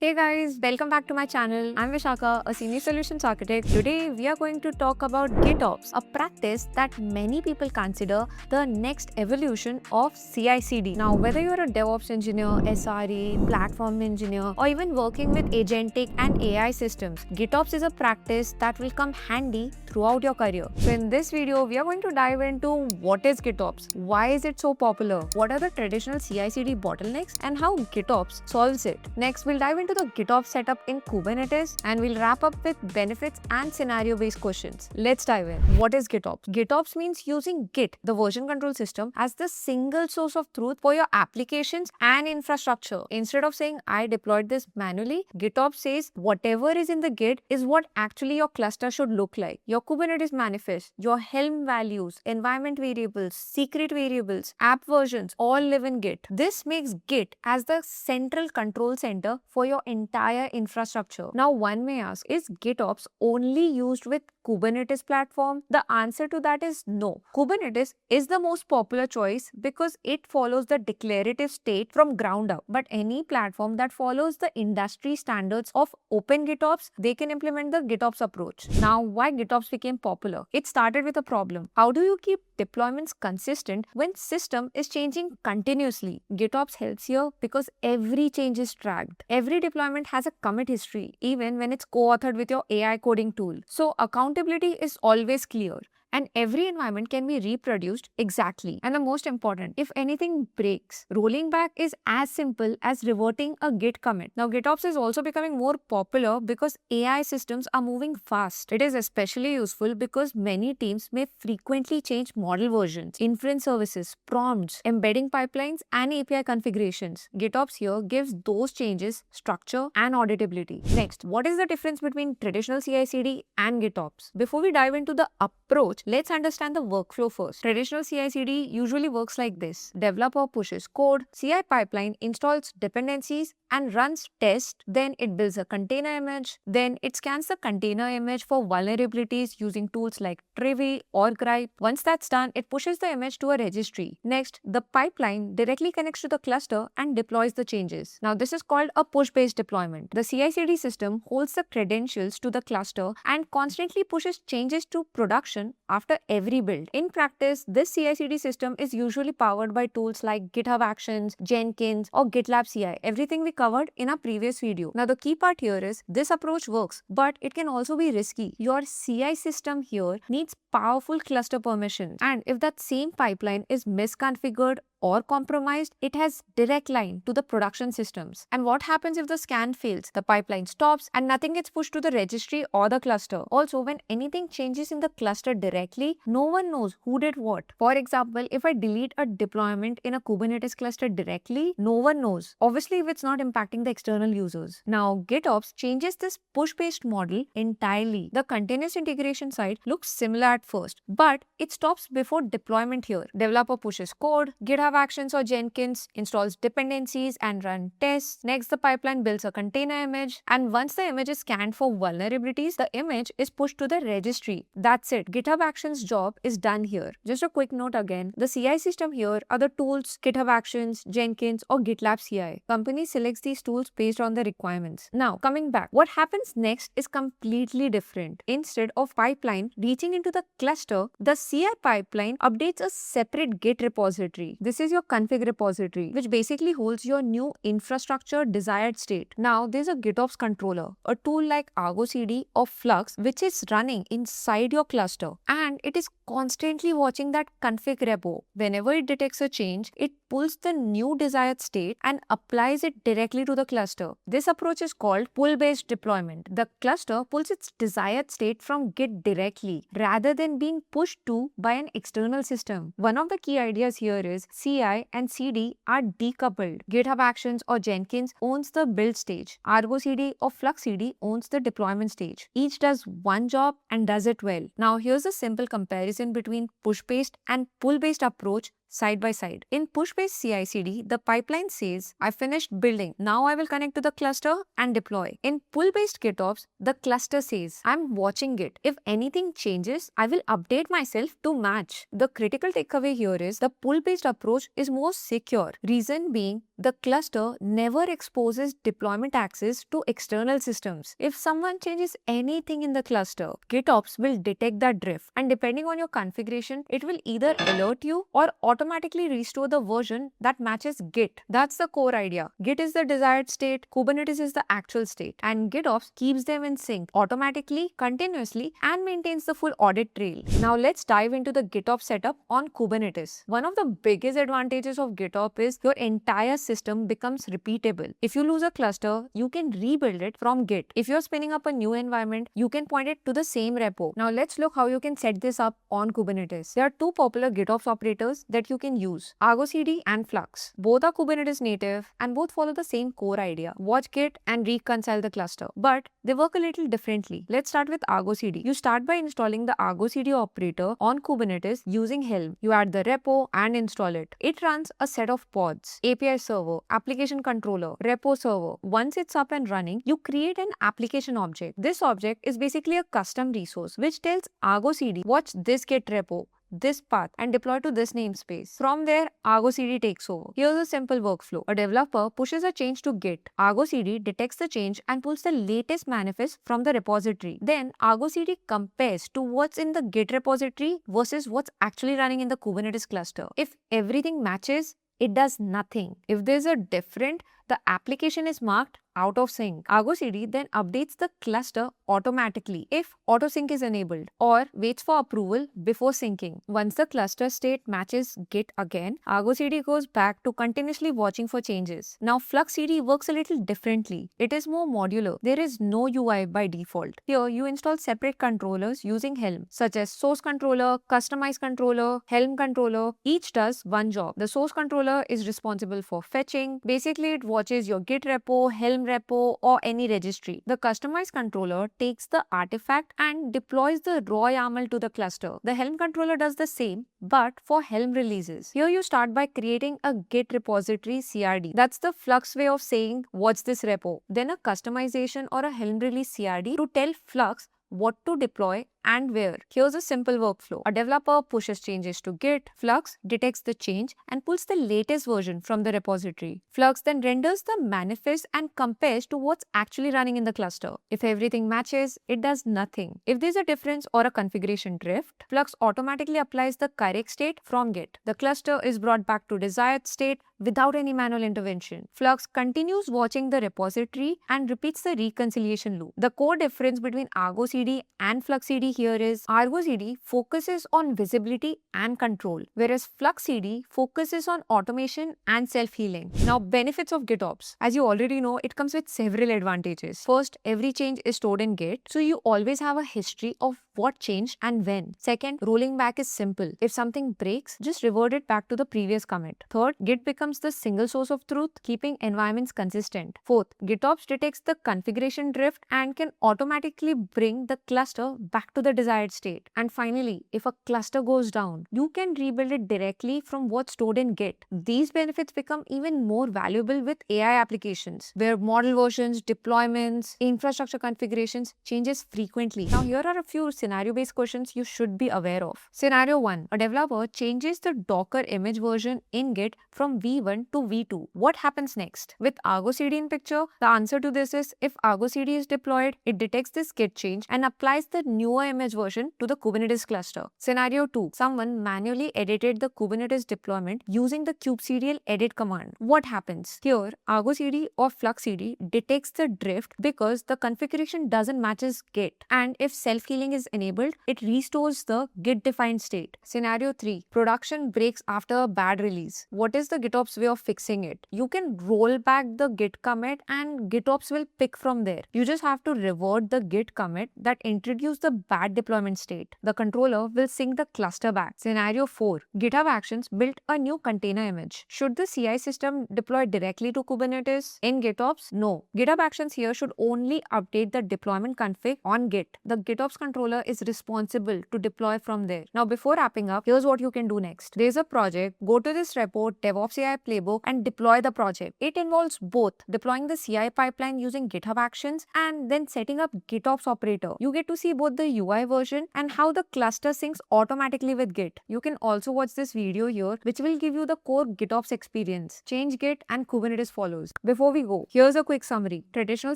Hey guys, welcome back to my channel. I'm Vishakha, a senior solutions architect. Today we are going to talk about GitOps, a practice that many people consider the next evolution of CI/CD. Now, whether you're a DevOps engineer, SRE, platform engineer, or even working with agentic and AI systems, GitOps is a practice that will come handy throughout your career. So in this video, we are going to dive into what is GitOps, why is it so popular, what are the traditional CI/CD bottlenecks, and how GitOps solves it. Next, we'll dive into the GitOps setup in Kubernetes, and we'll wrap up with benefits and scenario-based questions. Let's dive in. What is GitOps? GitOps means using Git, the version control system, as the single source of truth for your applications and infrastructure. Instead of saying, I deployed this manually, GitOps says whatever is in the Git is what actually your cluster should look like. Your Kubernetes manifest, your Helm values, environment variables, secret variables, app versions all live in Git. This makes Git as the central control center for your entire infrastructure. Now, one may ask, is GitOps only used with Kubernetes platform? The answer to that is no. Kubernetes is the most popular choice because it follows the declarative state from ground up. But any platform that follows the industry standards of Open GitOps, they can implement the GitOps approach. Now, why GitOps became popular? It started with a problem. How do you keep deployments consistent when system is changing continuously? GitOps helps here because every change is tracked. Every deployment has a commit history, even when it's co-authored with your AI coding tool. So accountability is always clear, and every environment can be reproduced exactly. And the most important, if anything breaks, rolling back is as simple as reverting a Git commit. Now, GitOps is also becoming more popular because AI systems are moving fast. It is especially useful because many teams may frequently change model versions, inference services, prompts, embedding pipelines, and API configurations. GitOps here gives those changes structure and auditability. Next, what is the difference between traditional CI/CD and GitOps? Before we dive into the approach, let's understand the workflow first. Traditional CI/CD usually works like this. Developer pushes code, CI pipeline installs dependencies and runs tests, then it builds a container image, then it scans the container image for vulnerabilities using tools like Trivy or Gripe. Once that's done, it pushes the image to a registry. Next, the pipeline directly connects to the cluster and deploys the changes. Now, this is called a push-based deployment. The CI/CD system holds the credentials to the cluster and constantly pushes changes to production after every build. In practice, this CI/CD system is usually powered by tools like GitHub Actions, Jenkins, or GitLab CI, everything we covered in our previous video. Now, the key part here is this approach works, but it can also be risky. Your CI system here needs powerful cluster permissions, and if that same pipeline is misconfigured or compromised, it has direct line to the production systems. And what happens if the scan fails? The pipeline stops and nothing gets pushed to the registry or the cluster. Also, when anything changes in the cluster directly, no one knows who did what. For example, if I delete a deployment in a Kubernetes cluster directly, no one knows. Obviously, if it's not impacting the external users. Now, GitOps changes this push-based model entirely. The continuous integration side looks similar at first, but it stops before deployment here. Developer pushes code, GitHub Actions or Jenkins installs dependencies and run tests. Next, the pipeline builds a container image, and once the image is scanned for vulnerabilities, the image is pushed to the registry. That's it. GitHub Actions job is done here. Just a quick note again, the CI system here are the tools GitHub Actions, Jenkins or GitLab CI. Company selects these tools based on the requirements. Now, coming back, what happens next is completely different. Instead of pipeline reaching into the cluster, the CI pipeline updates a separate Git repository. This is your config repository, which basically holds your new infrastructure desired state. Now, there's a GitOps controller, a tool like ArgoCD or Flux, which is running inside your cluster, and it is constantly watching that config repo. Whenever it detects a change, it pulls the new desired state and applies it directly to the cluster. This approach is called pull-based deployment. The cluster pulls its desired state from Git directly rather than being pushed to by an external system. One of the key ideas here is CI and CD are decoupled. GitHub Actions or Jenkins owns the build stage. ArgoCD or FluxCD owns the deployment stage. Each does one job and does it well. Now, here's a simple comparison between push-based and pull-based approach side by side. In push-based CI/CD, the pipeline says, I finished building. Now I will connect to the cluster and deploy. In pull-based GitOps, the cluster says, I'm watching it. If anything changes, I will update myself to match. The critical takeaway here is the pull-based approach is more secure. Reason being, The cluster never exposes deployment access to external systems. If someone changes anything in the cluster, GitOps will detect that drift, and depending on your configuration, it will either alert you or automatically restore the version that matches Git. That's the core idea. Git is the desired state, Kubernetes is the actual state, and GitOps keeps them in sync automatically, continuously, and maintains the full audit trail. Now let's dive into the GitOps setup on Kubernetes. One of the biggest advantages of GitOps is your entire system becomes repeatable. If you lose a cluster, you can rebuild it from Git. If you're spinning up a new environment, you can point it to the same repo. Now let's look how you can set this up on Kubernetes. There are two popular GitOps operators that you can use, ArgoCD and Flux. Both are Kubernetes native and both follow the same core idea. Watch Git and reconcile the cluster. But they work a little differently. Let's start with ArgoCD. You start by installing the ArgoCD operator on Kubernetes using Helm. You add the repo and install it. It runs a set of pods, API server, application controller, repo server. Once it's up and running, you create an application object. This object is basically a custom resource which tells ArgoCD, watch this Git repo, this path, and deploy to this namespace. From there, ArgoCD takes over. Here's a simple workflow. A developer pushes a change to Git. ArgoCD detects the change and pulls the latest manifest from the repository. Then ArgoCD compares to what's in the Git repository versus what's actually running in the Kubernetes cluster. If everything matches, it does nothing. If there's a different, the application is marked out of sync. ArgoCD then updates the cluster automatically if autosync is enabled or waits for approval before syncing. Once the cluster state matches Git again, ArgoCD goes back to continuously watching for changes. Now FluxCD works a little differently. It is more modular. There is no UI by default. Here you install separate controllers using Helm, such as source controller, customize controller, Helm controller. Each does one job. The source controller is responsible for fetching. Basically, it watches your Git repo, Helm repo, or any registry. The customized controller takes the artifact and deploys the raw YAML to the cluster. The Helm controller does the same, but for Helm releases. Here you start by creating a Git repository CRD. That's the Flux way of saying, what's this repo? Then a customization or a Helm release CRD to tell Flux what to deploy and where. Here's a simple workflow. A developer pushes changes to Git. Flux detects the change and pulls the latest version from the repository. Flux then renders the manifest and compares to what's actually running in the cluster. If everything matches, it does nothing. If there's a difference or a configuration drift, Flux automatically applies the correct state from Git. The cluster is brought back to desired state without any manual intervention. Flux continues watching the repository and repeats the reconciliation loop. The core difference between ArgoCD and FluxCD here is ArgoCD focuses on visibility and control, whereas FluxCD focuses on automation and self-healing. Now, benefits of GitOps. As you already know, it comes with several advantages. First, every change is stored in Git, so you always have a history of what changed and when. Second, rolling back is simple. If something breaks, just revert it back to the previous commit. Third, Git becomes the single source of truth, keeping environments consistent. Fourth, GitOps detects the configuration drift and can automatically bring the cluster back to the desired state. And finally, if a cluster goes down, you can rebuild it directly from what's stored in Git. These benefits become even more valuable with AI applications, where model versions, deployments, infrastructure configurations changes frequently. Now, here are a few scenario-based questions you should be aware of. Scenario 1. A developer changes the Docker image version in Git from V1 to V2. What happens next? With ArgoCD in picture, the answer to this is if ArgoCD is deployed, it detects this Git change and applies the newer image version to the Kubernetes cluster. Scenario 2. Someone manually edited the Kubernetes deployment using the kubectl edit command. What happens? Here, ArgoCD or FluxCD detects the drift because the configuration doesn't matches Git, and if self-healing is enabled, it restores the Git-defined state. Scenario 3. Production breaks after a bad release. What is the GitOps way of fixing it? You can roll back the Git commit and GitOps will pick from there. You just have to revert the Git commit that introduced the bad deployment state. The controller will sync the cluster back. Scenario 4. GitHub Actions built a new container image. Should the CI system deploy directly to Kubernetes in GitOps? No. GitHub Actions here should only update the deployment config on Git. The GitOps controller is responsible to deploy from there. Now, before wrapping up, here's what you can do next. There's a project, go to this repo, DevOps AI playbook, and deploy the project. It involves both deploying the CI pipeline using GitHub Actions and then setting up GitOps operator. You get to see both the UI version and how the cluster syncs automatically with Git. You can also watch this video here, which will give you the core GitOps experience. Change Git and Kubernetes follows. Before we go, here's a quick summary. Traditional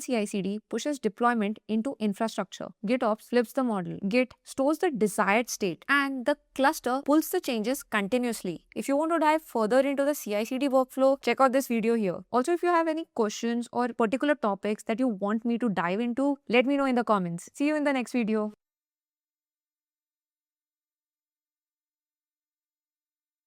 CI/CD pushes deployment into infrastructure. GitOps flips the model. Git stores the desired state and the cluster pulls the changes continuously. If you want to dive further into the CI/CD workflow, check out this video here. Also, if you have any questions or particular topics that you want me to dive into, let me know in the comments. See you in the next video.